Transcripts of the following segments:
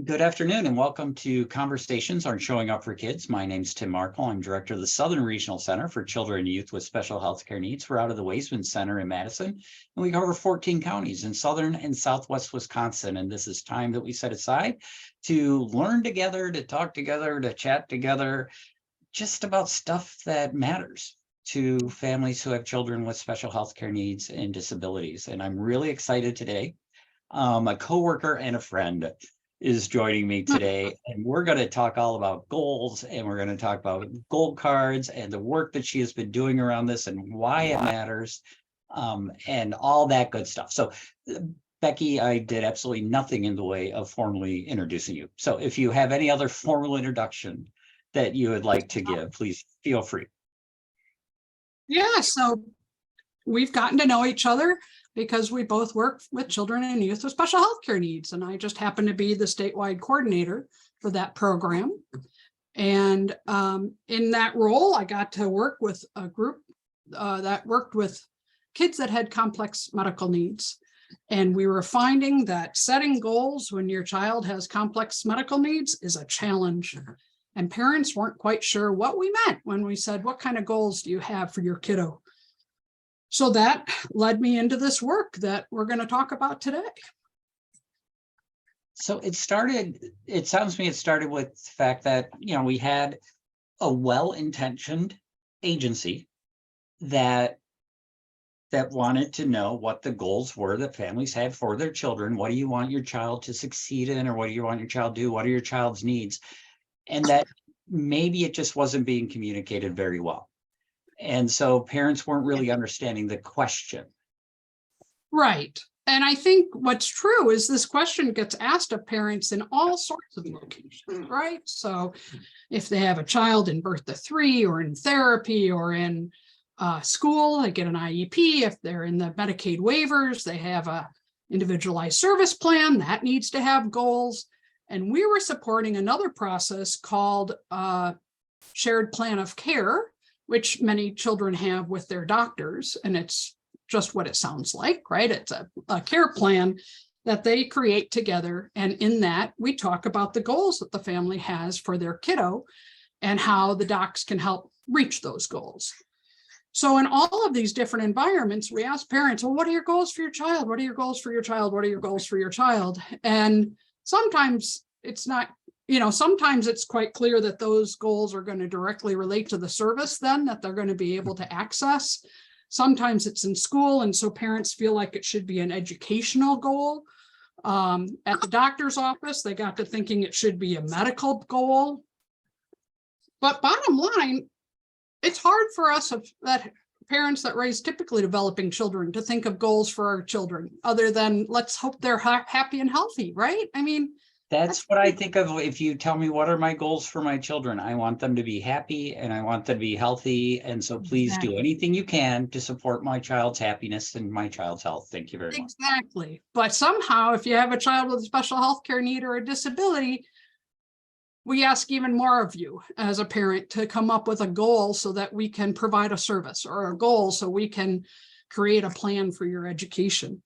Good afternoon and welcome to Conversations on Showing Up for Kids. My name's Tim Markle. I'm director of the Southern Regional Center for Children and Youth with Special Healthcare Needs. We're out of the Waisman Center in Madison, and we cover 14 counties in southern and southwest Wisconsin. And this is time that we set aside to learn together, to talk together, to chat together, just about stuff that matters to families who have children with special healthcare needs and disabilities. And I'm really excited today. A coworker and a friend is joining me today, and we're going to talk all about goals, and we're going to talk about goal cards and the work that she has been doing around this and why it matters, and all that good stuff. So Becky, I did absolutely nothing in the way of formally introducing you. So if you have any other formal introduction that you would like to give, please feel free. Yeah, so we've gotten to know each other because we both work with children and youth with special healthcare needs. And I just happen to be the statewide coordinator for that program. And in that role, I got to work with a group that worked with kids that had complex medical needs. And we were finding that setting goals when your child has complex medical needs is a challenge. And parents weren't quite sure what we meant when we said, what kind of goals do you have for your kiddo? So that led me into this work that we're going to talk about today. So it sounds to me it started with the fact that, we had a well-intentioned agency that wanted to know what the goals were that families had for their children. What do you want your child to succeed in, or what do you want your child to do? What are your child's needs? And that maybe it just wasn't being communicated very well. And so parents weren't really understanding the question. Right. And I think what's true is this question gets asked of parents in all sorts of locations, right? So if they have a child in birth to 3 or in therapy or in school, they get an IEP. If they're in the Medicaid waivers, they have a individualized service plan that needs to have goals. And we were supporting another process called shared plan of care, which many children have with their doctors. And it's just what it sounds like, right? It's a care plan that they create together. And in that, we talk about the goals that the family has for their kiddo and how the docs can help reach those goals. So in all of these different environments, we ask parents, well, what are your goals for your child? What are your goals for your child? What are your goals for your child? And sometimes it's not, sometimes it's quite clear that those goals are going to directly relate to the service then that they're going to be able to access. Sometimes it's in school, and so parents feel like it should be an educational goal. At the doctor's office, they got to thinking it should be a medical goal. But bottom line, it's hard for us that parents that raise typically developing children to think of goals for our children other than let's hope they're happy and healthy, right? I mean, that's what I think of. If you tell me what are my goals for my children, I want them to be happy and I want them to be healthy. And so please do anything you can to support my child's happiness and my child's health. Thank you very much. Exactly. But somehow, if you have a child with a special healthcare need or a disability, we ask even more of you as a parent to come up with a goal so that we can provide a service, or a goal so we can create a plan for your education.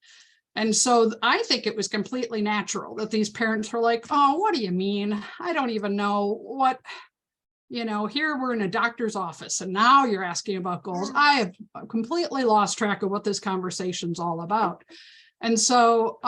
And so I think it was completely natural that these parents were like, oh, what do you mean? I don't even know what, here we're in a doctor's office and now you're asking about goals. I have completely lost track of what this conversation's all about. And so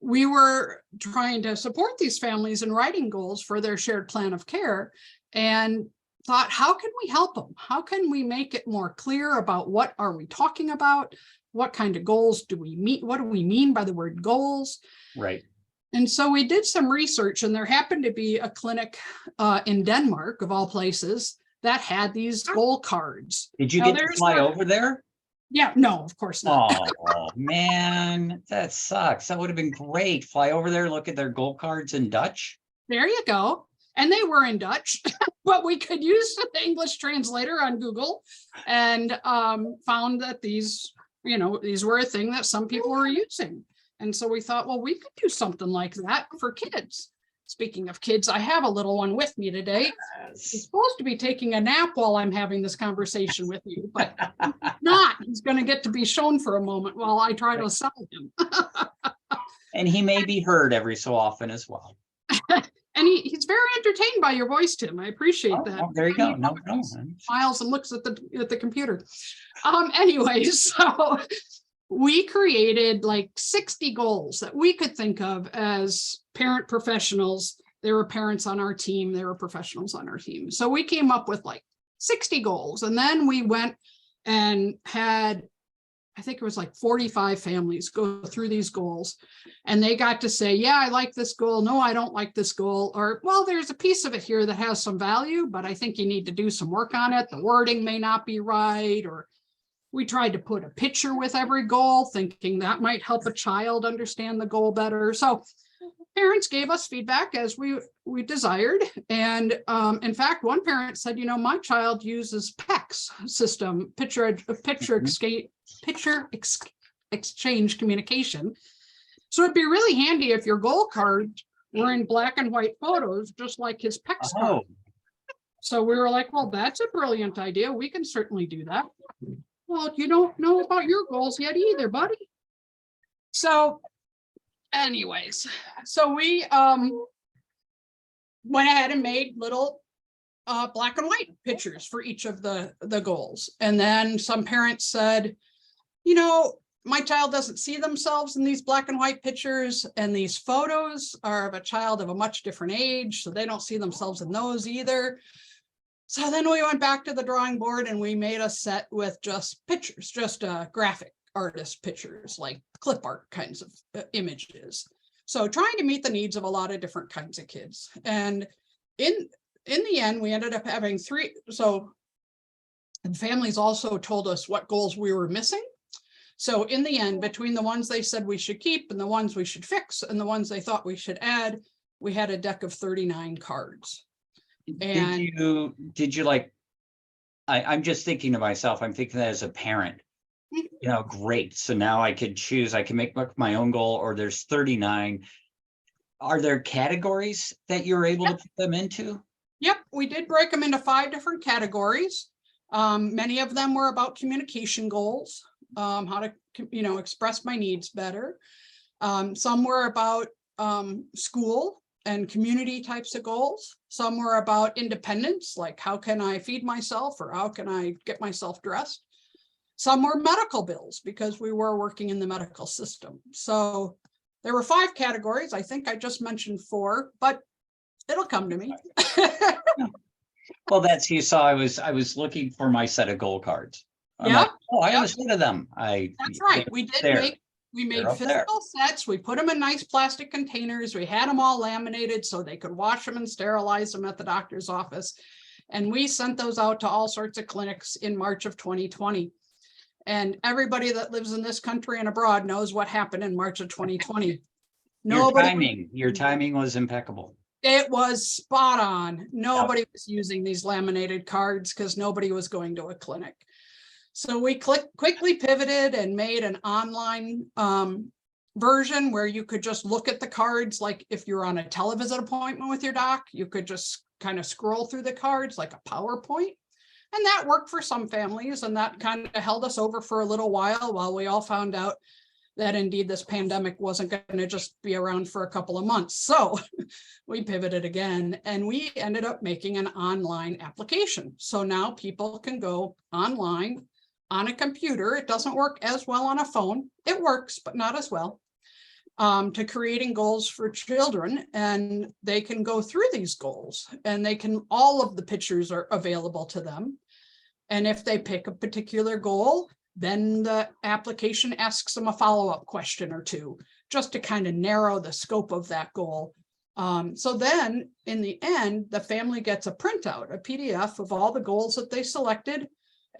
we were trying to support these families in writing goals for their shared plan of care and thought, how can we help them? How can we make it more clear about what are we talking about? What kind of goals do we meet? What do we mean by the word goals? Right. And so we did some research, and there happened to be a clinic in Denmark, of all places, that had these goal cards. Did you get to fly over there? Yeah, no, of course not. Oh, man, that sucks. That would have been great. Fly over there, look at their goal cards in Dutch. There you go. And they were in Dutch, but we could use the English translator on Google and found that these were a thing that some people were using. And so we thought, well, we could do something like that for kids. Speaking of kids, I have a little one with me today. Yes. He's supposed to be taking a nap while I'm having this conversation with you, but he's not. He's going to get to be shown for a moment while I try to sell him. And he may be heard every so often as well. And he's very entertained by your voice, Tim. I appreciate that. Oh, there you go. No, Smiles and looks at the computer. Anyway, so we created like 60 goals that we could think of as parent professionals. There were parents on our team, there were professionals on our team. So we came up with like 60 goals. And then we went and had, I think it was like 45 families go through these goals, and they got to say, yeah, I like this goal. No, I don't like this goal. Or, well, there's a piece of it here that has some value, but I think you need to do some work on it. The wording may not be right. Or we tried to put a picture with every goal, thinking that might help a child understand the goal better. So parents gave us feedback as we desired. And in fact, one parent said, you know, my child uses PEX system, picture exchange communication. So it'd be really handy if your goal cards were in black and white photos, just like his PEX card. So we were like, well, that's a brilliant idea. We can certainly do that. Well, you don't know about your goals yet either, buddy. So anyways, so we went ahead and made little black and white pictures for each of the goals. And then some parents said, you know, my child doesn't see themselves in these black and white pictures, and these photos are of a child of a much different age, so they don't see themselves in those either. So then we went back to the drawing board and we made a set with just pictures, just graphic artist pictures, like clip art kinds of images. So trying to meet the needs of a lot of different kinds of kids. And in the end, we ended up having 3. So and families also told us what goals we were missing. So in the end, between the ones they said we should keep and the ones we should fix and the ones they thought we should add, we had a deck of 39 cards. And did you like, I'm just thinking to myself, I'm thinking that as a parent, you know, great. So now I could choose, I can make my own goal, or there's 39. Are there categories that you're able to put them into? Yep, we did break them into 5 different categories. Many of them were about communication goals, how to, you know, express my needs better. Some were about school and community types of goals. Some were about independence, like how can I feed myself or how can I get myself dressed. Some were medical bills because we were working in the medical system. So there were 5 categories. I think I just mentioned 4, but it'll come to me. Well, that's, you saw, I was looking for my set of goal cards. Yeah. Like, oh, I have a set of them. That's right. We made physical sets. We put them in nice plastic containers. We had them all laminated so they could wash them and sterilize them at the doctor's office. And we sent those out to all sorts of clinics in March of 2020. And everybody that lives in this country and abroad knows what happened in March of 2020. Your timing was impeccable. It was spot on. Nobody was using these laminated cards because nobody was going to a clinic. So we quickly pivoted and made an online version where you could just look at the cards. Like if you're on a televisit appointment with your doc, you could just kind of scroll through the cards like a PowerPoint. And that worked for some families, and that kind of held us over for a little while we all found out that indeed this pandemic wasn't going to just be around for a couple of months. So we pivoted again, and we ended up making an online application. So now people can go online on a computer. It doesn't work as well on a phone. It works, but not as well, to creating goals for children. And they can go through these goals, and all of the pictures are available to them. And if they pick a particular goal, then the application asks them a follow-up question or 2, just to kind of narrow the scope of that goal. So then in the end, the family gets a printout, a PDF of all the goals that they selected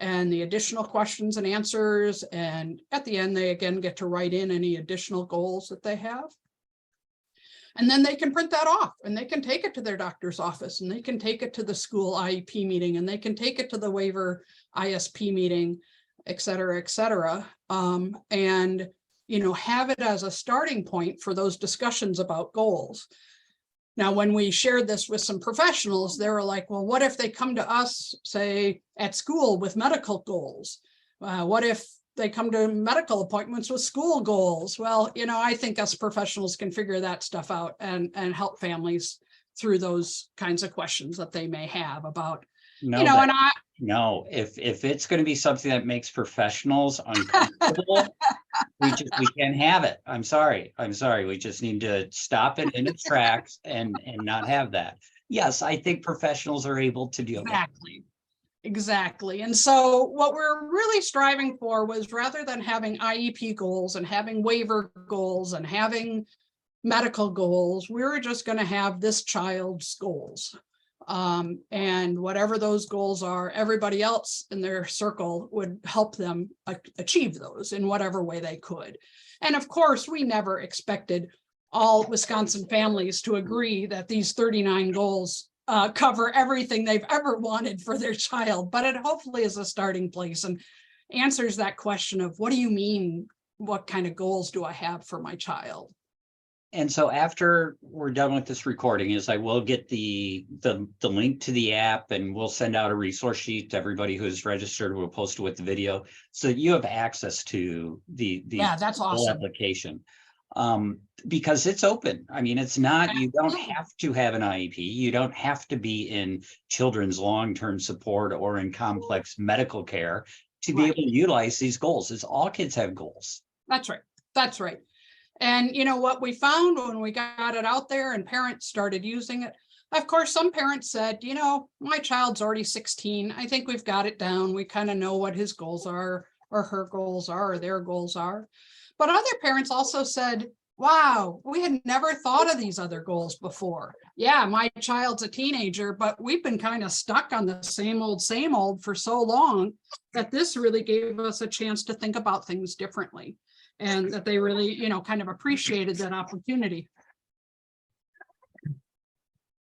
and the additional questions and answers. And at the end, they again get to write in any additional goals that they have. And then they can print that off, and they can take it to their doctor's office, and they can take it to the school IEP meeting, and they can take it to the waiver ISP meeting, et cetera, and, you know, have it as a starting point for those discussions about goals. Now, when we shared this with some professionals, they were like, well, what if they come to us, say, at school with medical goals? What if they come to medical appointments with school goals. Well, I think us professionals can figure that stuff out and help families through those kinds of questions that they may have about, No, if it's going to be something that makes professionals uncomfortable, we can't have it. I'm sorry. We just need to stop it in its tracks and not have that. Yes, I think professionals are able to deal with it. Exactly. And so what we're really striving for was, rather than having IEP goals and having waiver goals and having medical goals, we were just going to have this child's goals. And whatever those goals are, everybody else in their circle would help them achieve those in whatever way they could. And of course, we never expected all Wisconsin families to agree that these 39 goals cover everything they've ever wanted for their child, but it hopefully is a starting place and answers that question of, what do you mean? What kind of goals do I have for my child? And so after we're done with this recording, I will get the link to the app, and we'll send out a resource sheet to everybody who's registered. We'll post it with the video so that you have access to the that's awesome. whole application. Because it's open. I mean, it's not, you don't have to have an IEP. You don't have to be in children's long-term support or in complex medical care to be able to utilize these goals. It's all kids have goals. That's right. And what we found when we got it out there and parents started using it, of course, some parents said, my child's already 16. I think we've got it down. We kind of know what his goals are, or her goals are, or their goals are. But other parents also said, wow, we had never thought of these other goals before. Yeah, my child's a teenager, but we've been kind of stuck on the same old for so long that this really gave us a chance to think about things differently, and that they really, kind of appreciated that opportunity.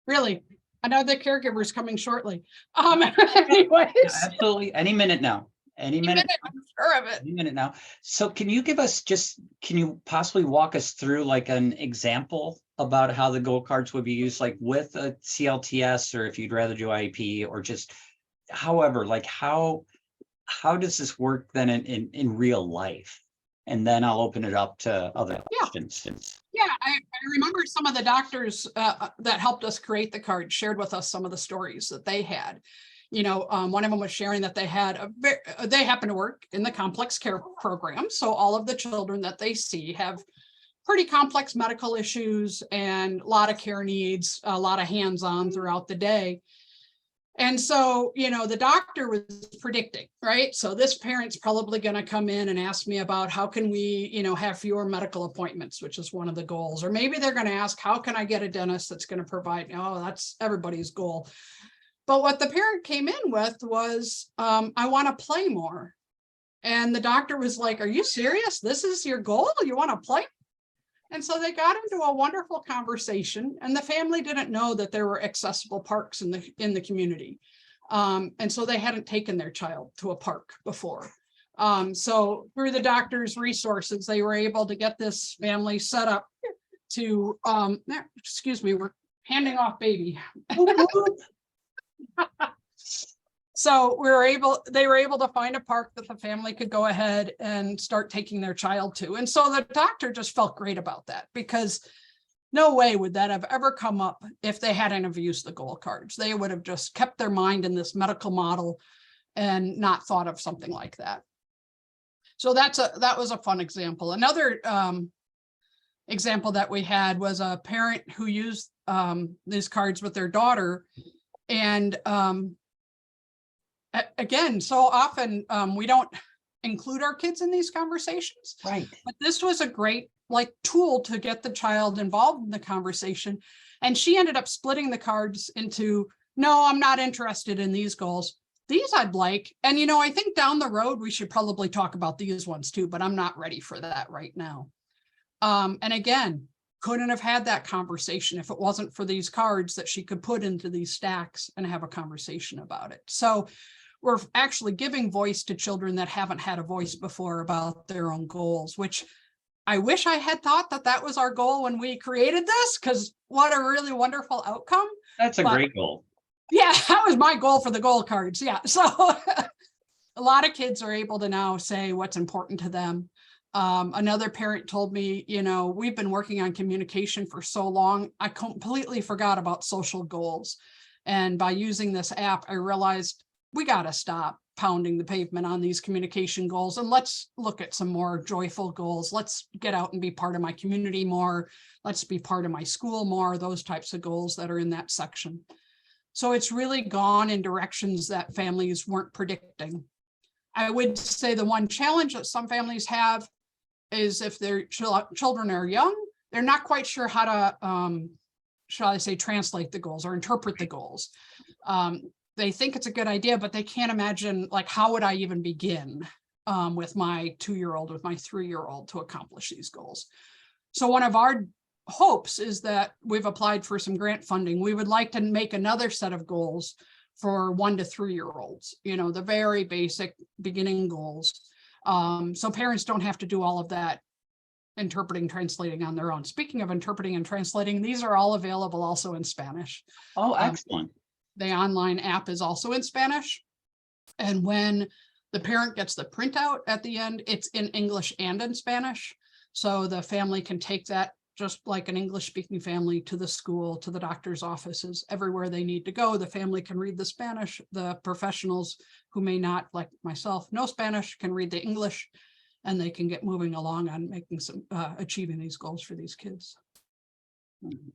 Really, I know the caregiver's coming shortly. Anyways. Absolutely, any minute now. Any minute, I'm sure of it. Any minute now. So can you possibly walk us through like an example about how the goal cards would be used, like with a CLTS, or if you'd rather do IEP, or just however, like how does this work then in real life? And then I'll open it up to other questions. Yeah, I remember some of the doctors that helped us create the card shared with us some of the stories that they had. One of them was sharing that they happen to work in the complex care program. So all of the children that they see have pretty complex medical issues and a lot of care needs, a lot of hands-on throughout the day. And so, the doctor was predicting, right? So this parent's probably going to come in and ask me about how can we, have fewer medical appointments, which is one of the goals. Or maybe they're going to ask, how can I get a dentist that's going to provide, that's everybody's goal. But what the parent came in with was, I want to play more. And the doctor was like, are you serious? This is your goal? You want to play? And so they got into a wonderful conversation, and the family didn't know that there were accessible parks in the community. And so they hadn't taken their child to a park before. So through the doctor's resources, they were able to get this family set up to, excuse me, we're handing off baby. So they were able to find a park that the family could go ahead and start taking their child to. And so the doctor just felt great about that, because no way would that have ever come up if they hadn't have used the goal cards. They would have just kept their mind in this medical model and not thought of something like that. So that was a fun example. Another example that we had was a parent who used these cards with their daughter. And again, so often we don't include our kids in these conversations. Right. But this was a great tool to get the child involved in the conversation. And she ended up splitting the cards into, no, I'm not interested in these goals. These I'd like. And, I think down the road, we should probably talk about these ones too, but I'm not ready for that right now. And again, couldn't have had that conversation if it wasn't for these cards that she could put into these stacks and have a conversation about it. So we're actually giving voice to children that haven't had a voice before about their own goals, which I wish I had thought that was our goal when we created this, because what a really wonderful outcome. That's a great goal. Yeah, that was my goal for the goal cards. Yeah. So a lot of kids are able to now say what's important to them. Another parent told me, we've been working on communication for so long, I completely forgot about social goals. And by using this app, I realized we got to stop pounding the pavement on these communication goals, and let's look at some more joyful goals. Let's get out and be part of my community more. Let's be part of my school more, those types of goals that are in that section. So it's really gone in directions that families weren't predicting. I would say the one challenge that some families have is if their children are young, they're not quite sure how to, shall I say, translate the goals or interpret the goals. They think it's a good idea, but they can't imagine, like, how would I even begin with my 2-year-old, with my 3-year-old to accomplish these goals? So one of our hopes is that we've applied for some grant funding. We would like to make another set of goals for 1 to 3-year-olds, the very basic beginning goals. So parents don't have to do all of that interpreting, translating on their own. Speaking of interpreting and translating, these are all available also in Spanish. Oh, excellent. The online app is also in Spanish. And when the parent gets the printout at the end, it's in English and in Spanish. So the family can take that just like an English speaking family to the school, to the doctor's offices, everywhere they need to go. The family can read the Spanish. The professionals who may not, like myself, know Spanish can read the English, and they can get moving along on making some achieving these goals for these kids.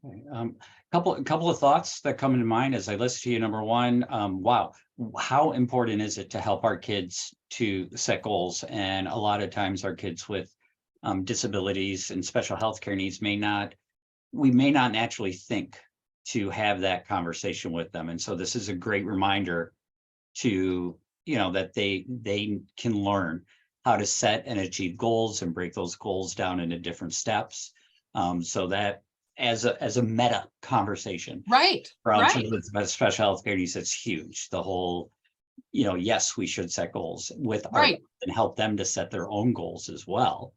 Okay. Couple of thoughts that come into mind as I listen to you. Number one, wow, how important is it to help our kids to set goals? And a lot of times our kids with disabilities and special healthcare needs we may not naturally think to have that conversation with them. And so this is a great reminder to, that they can learn how to set and achieve goals and break those goals down into different steps. So that as a meta conversation, right? For our children with special health care needs, it's huge. The whole, yes, we should set goals with our and help them to set their own goals as well.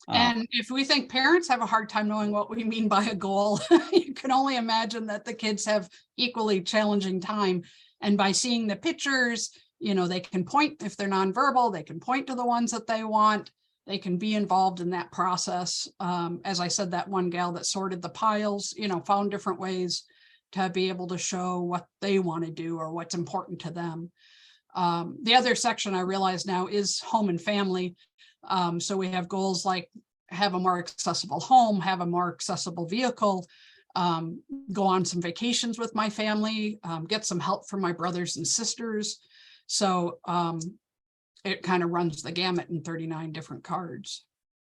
And if we think parents have a hard time knowing what we mean by a goal, you can only imagine that the kids have equally challenging time. And by seeing the pictures, they can point, if they're nonverbal, they can point to the ones that they want. They can be involved in that process. As I said, that one gal that sorted the piles, found different ways to be able to show what they want to do or what's important to them. The other section I realize now is home and family. So we have goals like have a more accessible home, have a more accessible vehicle, go on some vacations with my family, get some help from my brothers and sisters. So it kind of runs the gamut in 39 different cards.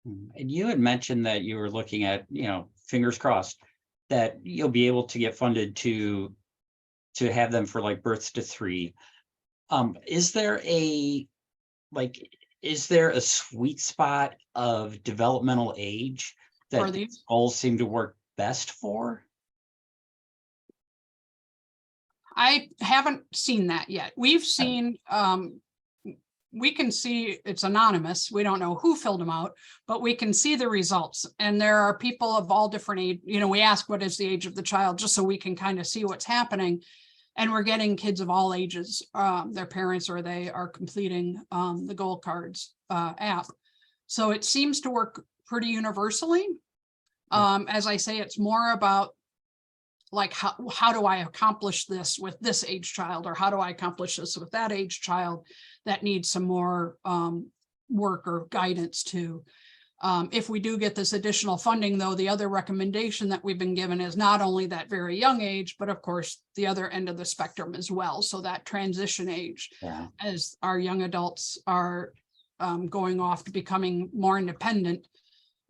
And you had mentioned that you were looking at, fingers crossed, that you'll be able to get funded to have them for like births to 3. Is there a sweet spot of developmental age that these goals seem to work best for? I haven't seen that yet. We've seen, we can see it's anonymous. We don't know who filled them out, but we can see the results. And there are people of all different age. We ask what is the age of the child, just so we can kind of see what's happening. And we're getting kids of all ages, their parents, or they are completing the Goal Cards app. So it seems to work pretty universally. As I say, it's more about like, how do I accomplish this with this age child, or how do I accomplish this with that age child that needs some more work or guidance too. If we do get this additional funding, though, the other recommendation that we've been given is not only that very young age, but of course, the other end of the spectrum as well. So that transition age, as our young adults are going off to becoming more independent,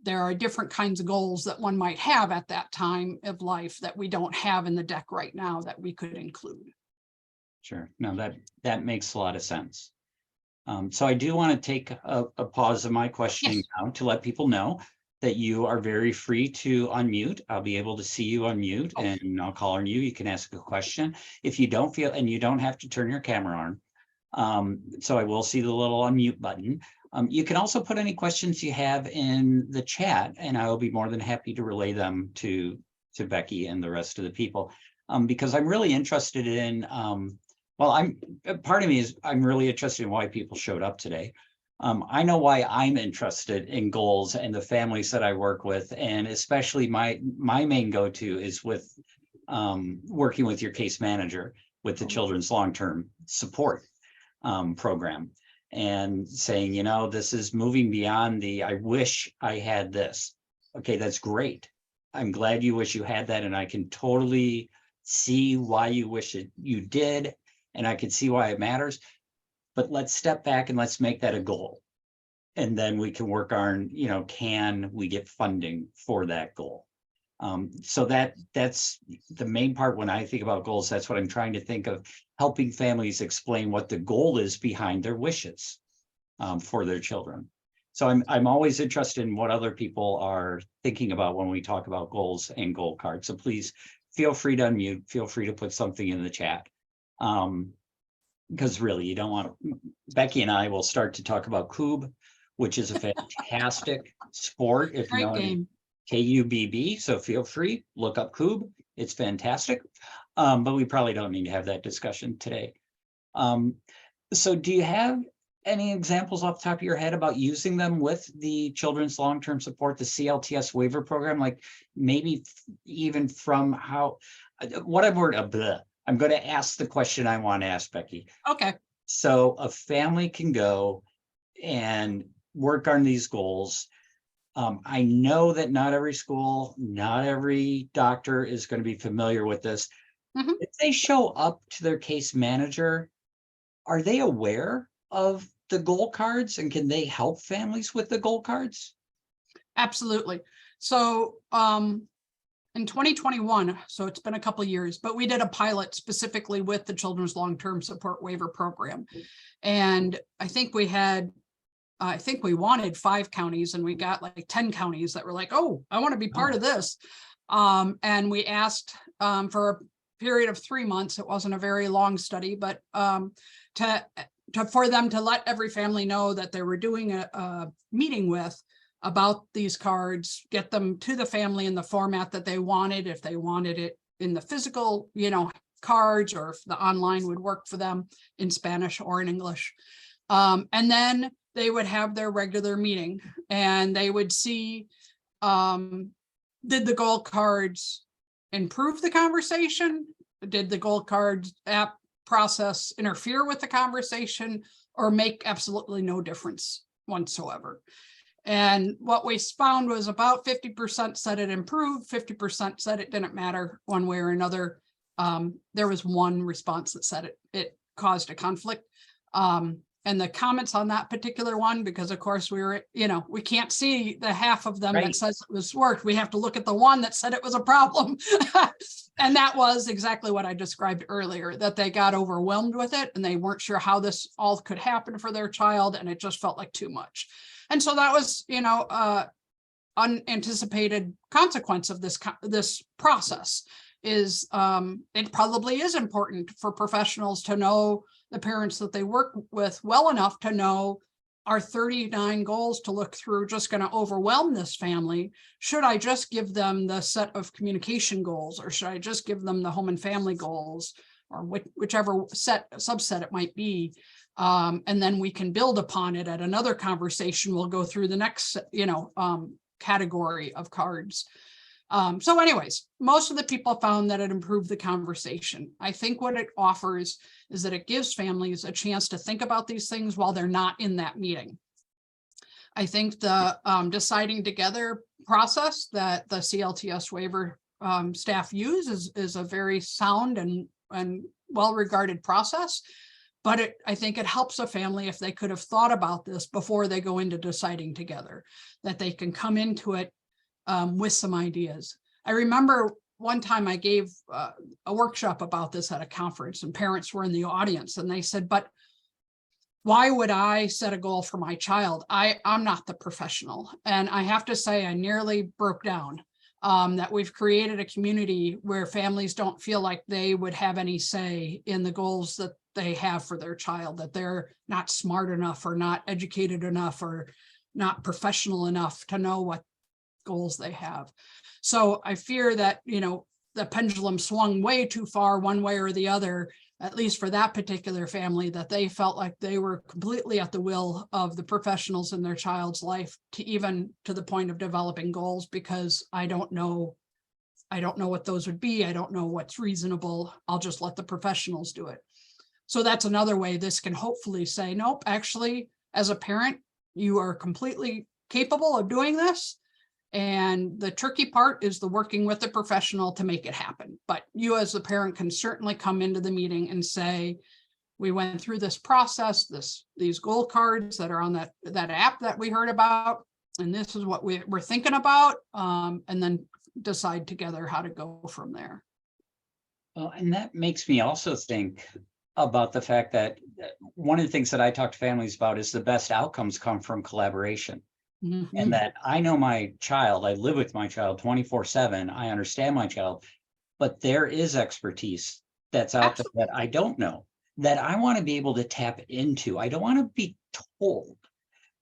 there are different kinds of goals that one might have at that time of life that we don't have in the deck right now that we could include. Sure. No, that makes a lot of sense. So I do want to take a pause of my questioning now to let people know that you are very free to unmute. I'll be able to see you on mute, and I'll call on you. You can ask a question. If you don't feel, and you don't have to turn your camera on. So I will see the little unmute button. You can also put any questions you have in the chat, and I will be more than happy to relay them to Becky and the rest of the people, because I'm really interested in Well, part of me is, I'm really interested in why people showed up today. I know why I'm interested in goals and the families that I work with, and especially my main go-to is with working with your case manager with the children's long-term support program, and saying, this is moving beyond I wish I had this. Okay, that's great. I'm glad you wish you had that, and I can totally see why you wish you did, and I can see why it matters. But let's step back and let's make that a goal. And then we can work on, can we get funding for that goal? So that's the main part. When I think about goals, that's what I'm trying to think of, helping families explain what the goal is behind their wishes for their children. So I'm always interested in what other people are thinking about when we talk about goals and goal cards. So please feel free to unmute, feel free to put something in the chat. Because really, you don't want to. Becky and I will start to talk about Coob, which is a fantastic sport. If you Great know game. KUBB, so feel free, look up Coob. It's fantastic. But we probably don't need to have that discussion today. So do you have any examples off the top of your head about using them with the Children's Long-Term Support, the CLTS waiver program? Like maybe even from I'm going to ask the question I want to ask, Becky. Okay. So a family can go and work on these goals. I know that not every school, not every doctor is going to be familiar with this. Mhm. If they show up to their case manager, are they aware of the goal cards, and can they help families with the goal cards? Absolutely. So in 2021, so it's been a couple of years, but we did a pilot specifically with the Children's Long-Term Support Waiver Program. And I think we wanted 5 counties, and we got like 10 counties that were like, oh, I want to be part of this. And we asked for a period of 3 months. It wasn't a very long study, but for them to let every family know that they were doing a meeting with about these cards, get them to the family in the format that they wanted, if they wanted it in the physical, cards, or if the online would work for them in Spanish or in English. And then they would have their regular meeting, and they would see, did the goal cards improve the conversation? Did the goal cards app process interfere with the conversation, or make absolutely no difference whatsoever? And what we found was about 50% said it improved, 50% said it didn't matter one way or another. There was one response that said it caused a conflict. And the comments on that particular one, because of course we can't see the half of them that says it was worked. We have to look at the one that said it was a problem. And that was exactly what I described earlier, that they got overwhelmed with it and they weren't sure how this all could happen for their child. And it just felt like too much. And so that was, unanticipated consequence of this process is it probably is important for professionals to know the parents that they work with well enough to know, are 39 goals to look through just going to overwhelm this family? Should I just give them the set of communication goals, or should I just give them the home and family goals, or whichever subset it might be? And then we can build upon it at another conversation. We'll go through the next, category of cards. So anyways, most of the people found that it improved the conversation. I think what it offers is that it gives families a chance to think about these things while they're not in that meeting. I think the deciding together process that the CLTS waiver staff use is a very sound and well-regarded process. But I think it helps a family if they could have thought about this before they go into deciding together, that they can come into it with some ideas. I remember one time I gave a workshop about this at a conference, and parents were in the audience, and they said, but why would I set a goal for my child? I'm not the professional. And I have to say, I nearly broke down. That we've created a community where families don't feel like they would have any say in the goals that they have for their child, that they're not smart enough or not educated enough or not professional enough to know what goals they have. So I fear that, the pendulum swung way too far one way or the other at least for that particular family, that they felt like they were completely at the will of the professionals in their child's life, to even to the point of developing goals, because I don't know what those would be. I don't know what's reasonable. I'll just let the professionals do it. So that's another way this can hopefully say, nope, actually, as a parent, you are completely capable of doing this. And the tricky part is the working with the professional to make it happen. But you as the parent can certainly come into the meeting and say, we went through this process, these goal cards that are on that app that we heard about, and this is what we're thinking about, and then decide together how to go from there. Well, and that makes me also think about the fact that one of the things that I talk to families about is the best outcomes come from collaboration. Mm-hmm. And that I know my child, I live with my child 24/7. I understand my child, but there is expertise that's out there that I don't know, that I want to be able to tap into. I don't want to be told,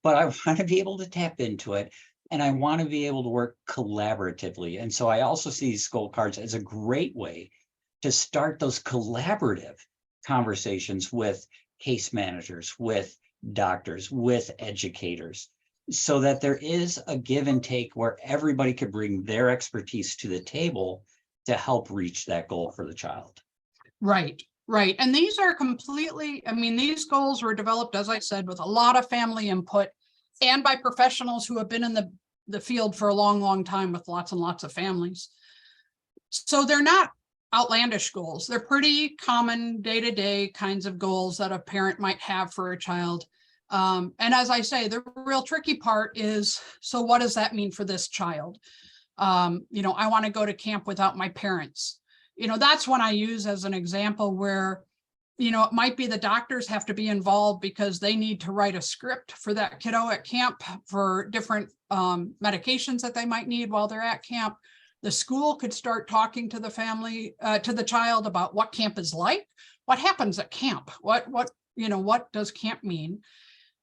but I want to be able to tap into it. And I want to be able to work collaboratively. And so I also see these goal cards as a great way to start those collaborative conversations with case managers, with doctors, with educators, so that there is a give and take where everybody could bring their expertise to the table to help reach that goal for the child. Right. And these are completely, I mean, these goals were developed, as I said, with a lot of family input and by professionals who have been in the field for a long time with lots and lots of families. So they're not outlandish goals. They're pretty common day-to-day kinds of goals that a parent might have for a child. And as I say, the real tricky part is, so what does that mean for this child? I want to go to camp without my parents. That's one I use as an example where, it might be the doctors have to be involved because they need to write a script for that kiddo at camp for different medications that they might need while they're at camp. The school could start talking to the family, to the child about what camp is like, what happens at camp, what does camp mean?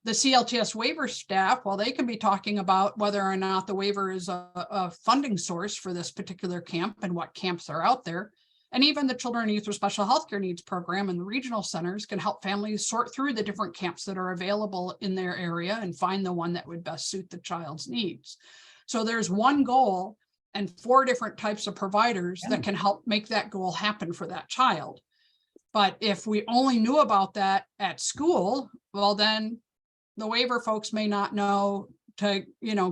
The CLTS waiver staff, while they can be talking about whether or not the waiver is a funding source for this particular camp and what camps are out there. And even the Children and Youth with Special Healthcare Needs program and the regional centers can help families sort through the different camps that are available in their area and find the one that would best suit the child's needs. So there's one goal and 4 different types of providers that can help make that goal happen for that child. But if we only knew about that at school, well, then the waiver folks may not know to,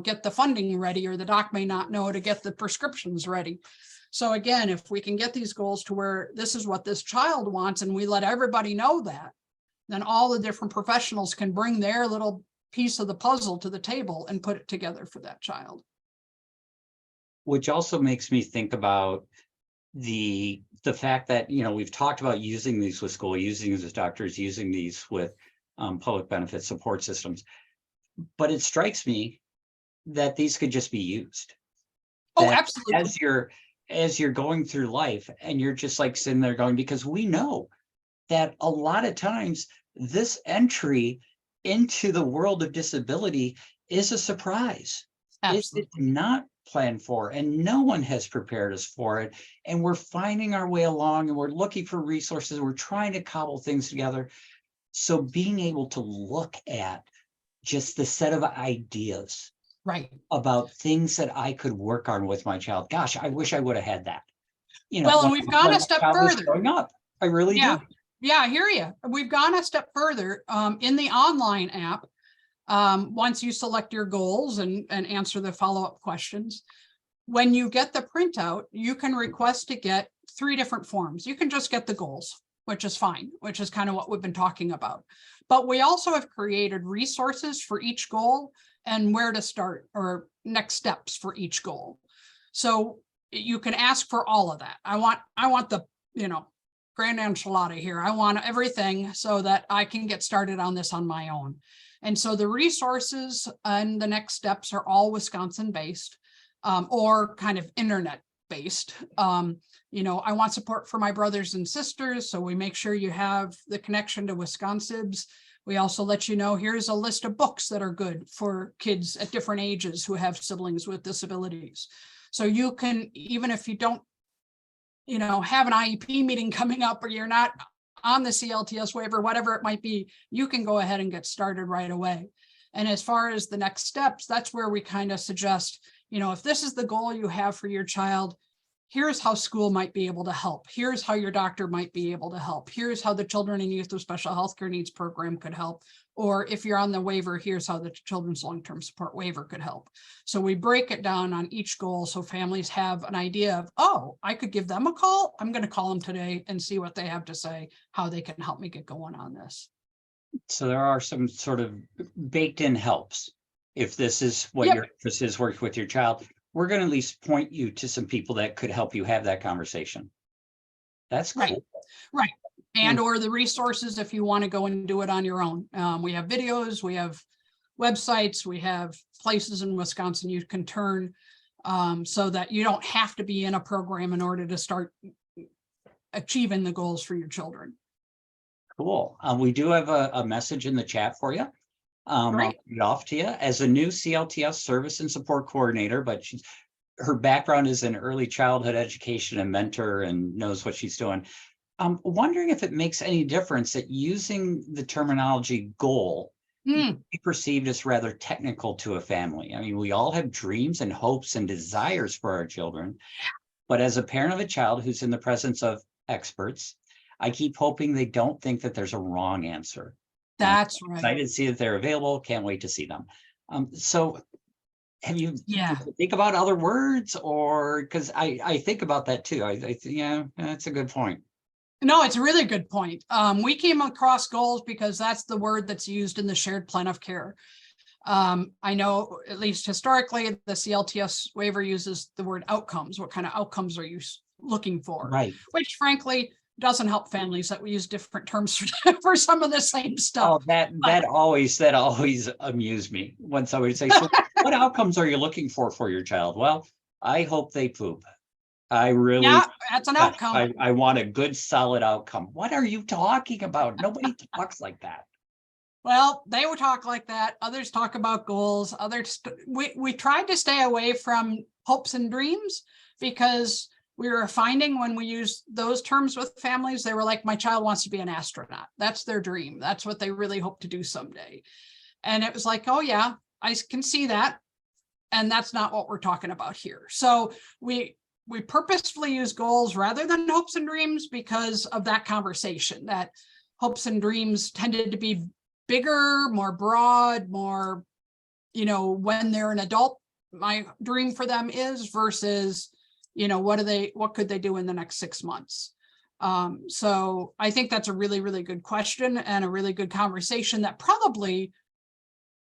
get the funding ready, or the doc may not know to get the prescriptions ready. So again, if we can get these goals to where this is what this child wants, and we let everybody know that, then all the different professionals can bring their little piece of the puzzle to the table and put it together for that child. Which also makes me think about the fact that, we've talked about using these with school, using these with doctors, using these with public benefit support systems. But it strikes me that these could just be used. Oh, absolutely. As you're going through life and you're just like sitting there going, because we know that a lot of times this entry into the world of disability is a surprise. Absolutely. It's not planned for, and no one has prepared us for it. And we're finding our way along, and we're looking for resources. We're trying to cobble things together. So being able to look at just the set of ideas, right, about things that I could work on with my child. Gosh, I wish I would have had that. Well, and we've gone a step further. Growing up, I really do. Yeah, I hear you. We've gone a step further in the online app. Once you select your goals and answer the follow-up questions, when you get the printout, you can request to get 3 different forms. You can just get the goals, which is fine, which is kind of what we've been talking about. But we also have created resources for each goal and where to start, or next steps for each goal. So you can ask for all of that. I want the, grand enchilada here. I want everything so that I can get started on this on my own. And so the resources and the next steps are all Wisconsin based, or kind of internet based. I want support for my brothers and sisters. So we make sure you have the connection to Wisconsin's. We also let you know, here's a list of books that are good for kids at different ages who have siblings with disabilities. So you can, even if you don't, have an IEP meeting coming up, or you're not on the CLTS waiver, whatever it might be, you can go ahead and get started right away. And as far as the next steps, that's where we kind of suggest, if this is the goal you have for your child, here's how school might be able to help. Here's how your doctor might be able to help. Here's how the Children and Youth with Special Healthcare Needs program could help. Or if you're on the waiver, here's how the Children's Long-Term Support waiver could help. So we break it down on each goal so families have an idea of, oh, I could give them a call. I'm going to call them today and see what they have to say, how they can help me get going on this. So there are some sort of baked in helps. If this is what Yep. your interest is, working with your child, we're going to at least point you to some people that could help you have that conversation. That's cool. Right. Right. And or the resources if you want to go and do it on your own. We have videos, we have websites, we have places in Wisconsin you can turn so that you don't have to be in a program in order to start achieving the goals for your children. Cool. We do have a message in the chat for you. I'll read it off to you. As a new CLTS service and support coordinator, but her background is in early childhood education and mentor and knows what she's doing. I'm wondering if it makes any difference that using the terminology goal be perceived as rather technical to a family. I mean, we all have dreams and hopes and desires for our children, but as a parent of a child who's in the presence of experts, I keep hoping they don't think that there's a wrong answer. That's right. Excited to see that they're available. Can't wait to see them. So have you think about other words, or because I think about that too. Yeah, that's a good point. No, it's a really good point. We came across goals because that's the word that's used in the shared plan of care. I know, at least historically, the CLTS waiver uses the word outcomes. What kind of outcomes are you looking for? Right. Which frankly doesn't help families that we use different terms for some of the same stuff. Oh, that always amused me when somebody say, so what outcomes are you looking for your child? Well, I hope they poop. That's an outcome. I want a good, solid outcome. What are you talking about? Nobody talks like that. Well, they would talk like that. Others talk about goals. We tried to stay away from hopes and dreams because we were finding when we use those terms with families, they were like, my child wants to be an astronaut. That's their dream. That's what they really hope to do someday. And it was like, oh yeah, I can see that. And that's not what we're talking about here. So we purposefully use goals rather than hopes and dreams because of that conversation, that hopes and dreams tended to be bigger, more broad, more, when they're an adult, my dream for them is versus, what could they do in the next 6 months? So I think that's a really, really good question and a really good conversation that probably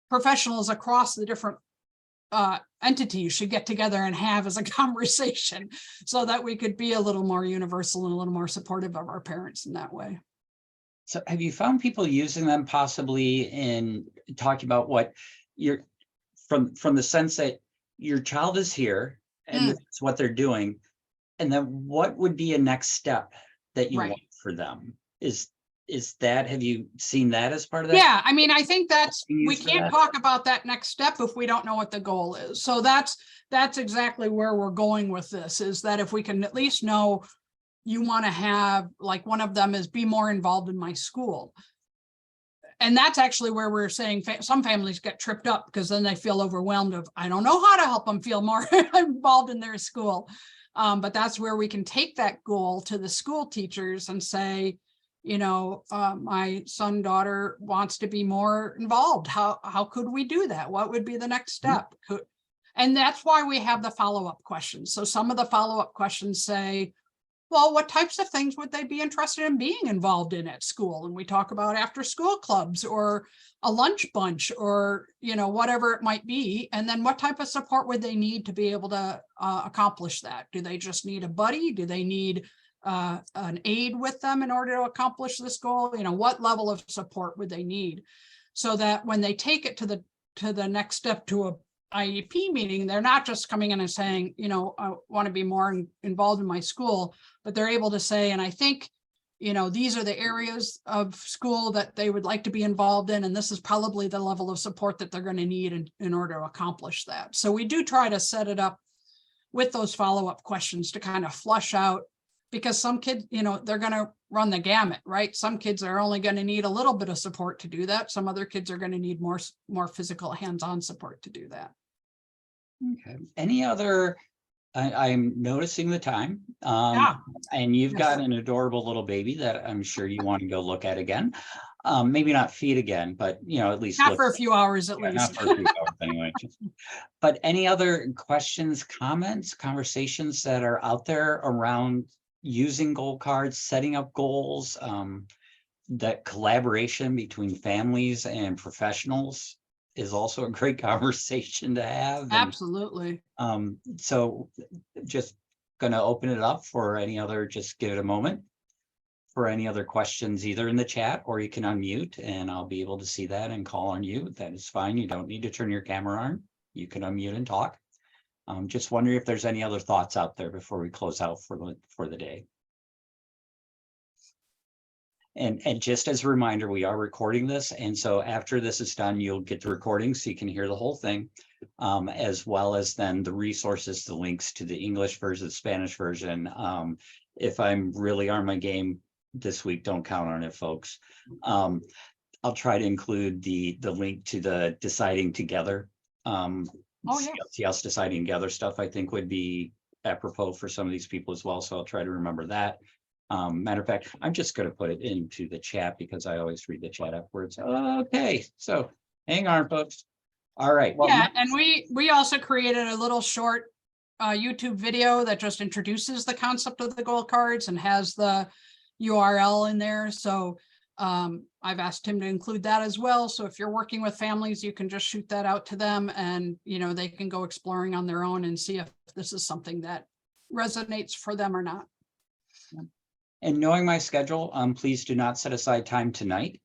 professionals across the different entities should get together and have as a conversation so that we could be a little more universal and a little more supportive of our parents in that way. So have you found people using them possibly in talking about what you're from the sense that your child is here and that's what they're doing, and then what would be a next step that you want for them? Is that, have you seen that as part of that? Yeah, I mean, I think we can't talk about that next step if we don't know what the goal is. So that's exactly where we're going with this, is that if we can at least know you want to have, like, one of them is be more involved in my school. And that's actually where we're saying some families get tripped up because then they feel overwhelmed of, I don't know how to help them feel more involved in their school. But that's where we can take that goal to the school teachers and say, my son, daughter wants to be more involved. How could we do that? What would be the next step? And that's why we have the follow-up questions. So some of the follow-up questions say, well, what types of things would they be interested in being involved in at school? And we talk about after school clubs or a lunch bunch or, whatever it might be. And then what type of support would they need to be able to accomplish that? Do they just need a buddy? Do they need an aide with them in order to accomplish this goal? What level of support would they need? So that when they take it to the next step, to a IEP meeting, they're not just coming in and saying, I want to be more involved in my school, but they're able to say, and I think, these are the areas of school that they would like to be involved in, and this is probably the level of support that they're going to need in order to accomplish that. So we do try to set it up with those follow-up questions to kind of flush out, because some kids, they're going to run the gamut, right? Some kids are only going to need a little bit of support to do that. Some other kids are going to need more physical hands-on support to do that. Okay. Any other, I'm noticing the time. Yeah. And you've Yes. got an adorable little baby that I'm sure you want to go look at again. Maybe not feed again, but at least Not look for a few hours at not least. for a few hours anyway. But any other questions, comments, conversations that are out there around using goal cards, setting up goals, that collaboration between families and professionals is also a great conversation to have. And, Absolutely. so just going to open it up for any other, just give it a moment for any other questions, either in the chat or you can unmute and I'll be able to see that and call on you. That is fine. You don't need to turn your camera on. You can unmute and talk. Just wondering if there's any other thoughts out there before we close out for the day. And just as a reminder, we are recording this. And so after this is done, you'll get the recording so you can hear the whole thing, as well as then the resources, the links to the English version, the Spanish version. If I'm really on my game this week, don't count on it, folks. I'll try to include the link to the Deciding Together. CLS Deciding Together stuff, I think would be apropos for some of these people as well. So I'll try to remember that. Matter of fact, I'm just going to put it into the chat because I always read the chat afterwards. Okay, so hang on, folks. All right. Well, yeah, and we also created a little short YouTube video that just introduces the concept of the goal cards and has the URL in there. So I've asked him to include that as well. So if you're working with families, you can just shoot that out to them and they can go exploring on their own and see if this is something that resonates for them or not. And knowing my schedule, please do not set aside time tonight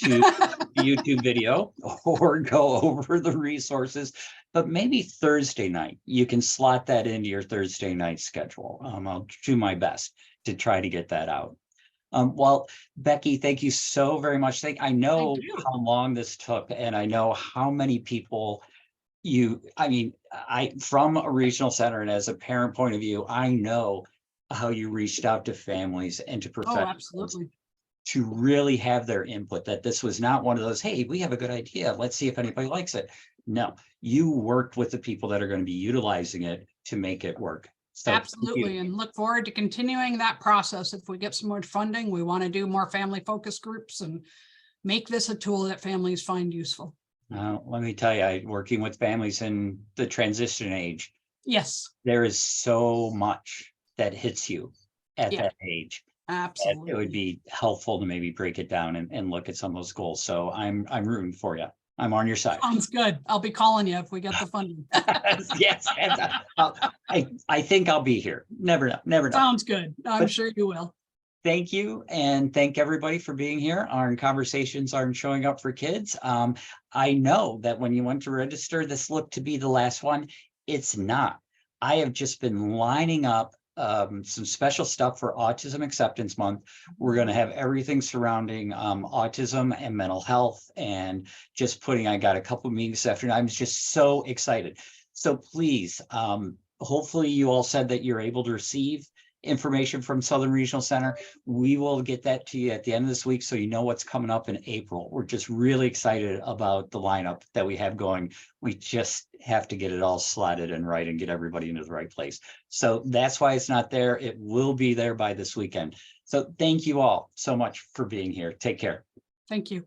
to the YouTube video or go over the resources, but maybe Thursday night, you can slot that into your Thursday night schedule. I'll do my best to try to get that out. Well, Becky, thank you so very much. I know how long this took, and I know how many people from a regional center and as a parent point of view, I know how you reached out to families and to professionals to really have their input, that this was not one of those, hey, we have a good idea, let's see if anybody likes it. No, you worked with the people that are going to be utilizing it to make it work. So absolutely, and look forward to continuing that process. If we get some more funding, we want to do more family focus groups and make this a tool that families find useful. Let me tell you, working with families in the transition age, yes, there is so much that hits you at that age. Absolutely. It would be helpful to maybe break it down and look at some of those goals. So I'm rooting for you. I'm on your side. Sounds good. I'll be calling you if we get the funding. Yes. I think I'll be here. Never know. Sounds good. I'm sure you will. Thank you. And thank everybody for being here. Our conversations aren't showing up for kids. I know that when you went to register, this looked to be the last one. It's not. I have just been lining up some special stuff for Autism Acceptance Month. We're going to have everything surrounding autism and mental health, and just I got a couple of meetings this afternoon. I'm just so excited. So please, hopefully you all said that you're able to receive information from Southern Regional Center. We will get that to you at the end of this week, so you know what's coming up in April. We're just really excited about the lineup that we have going. We just have to get it all slotted and right and get everybody into the right place. So that's why it's not there. It will be there by this weekend. So thank you all so much for being here. Take care. Thank you.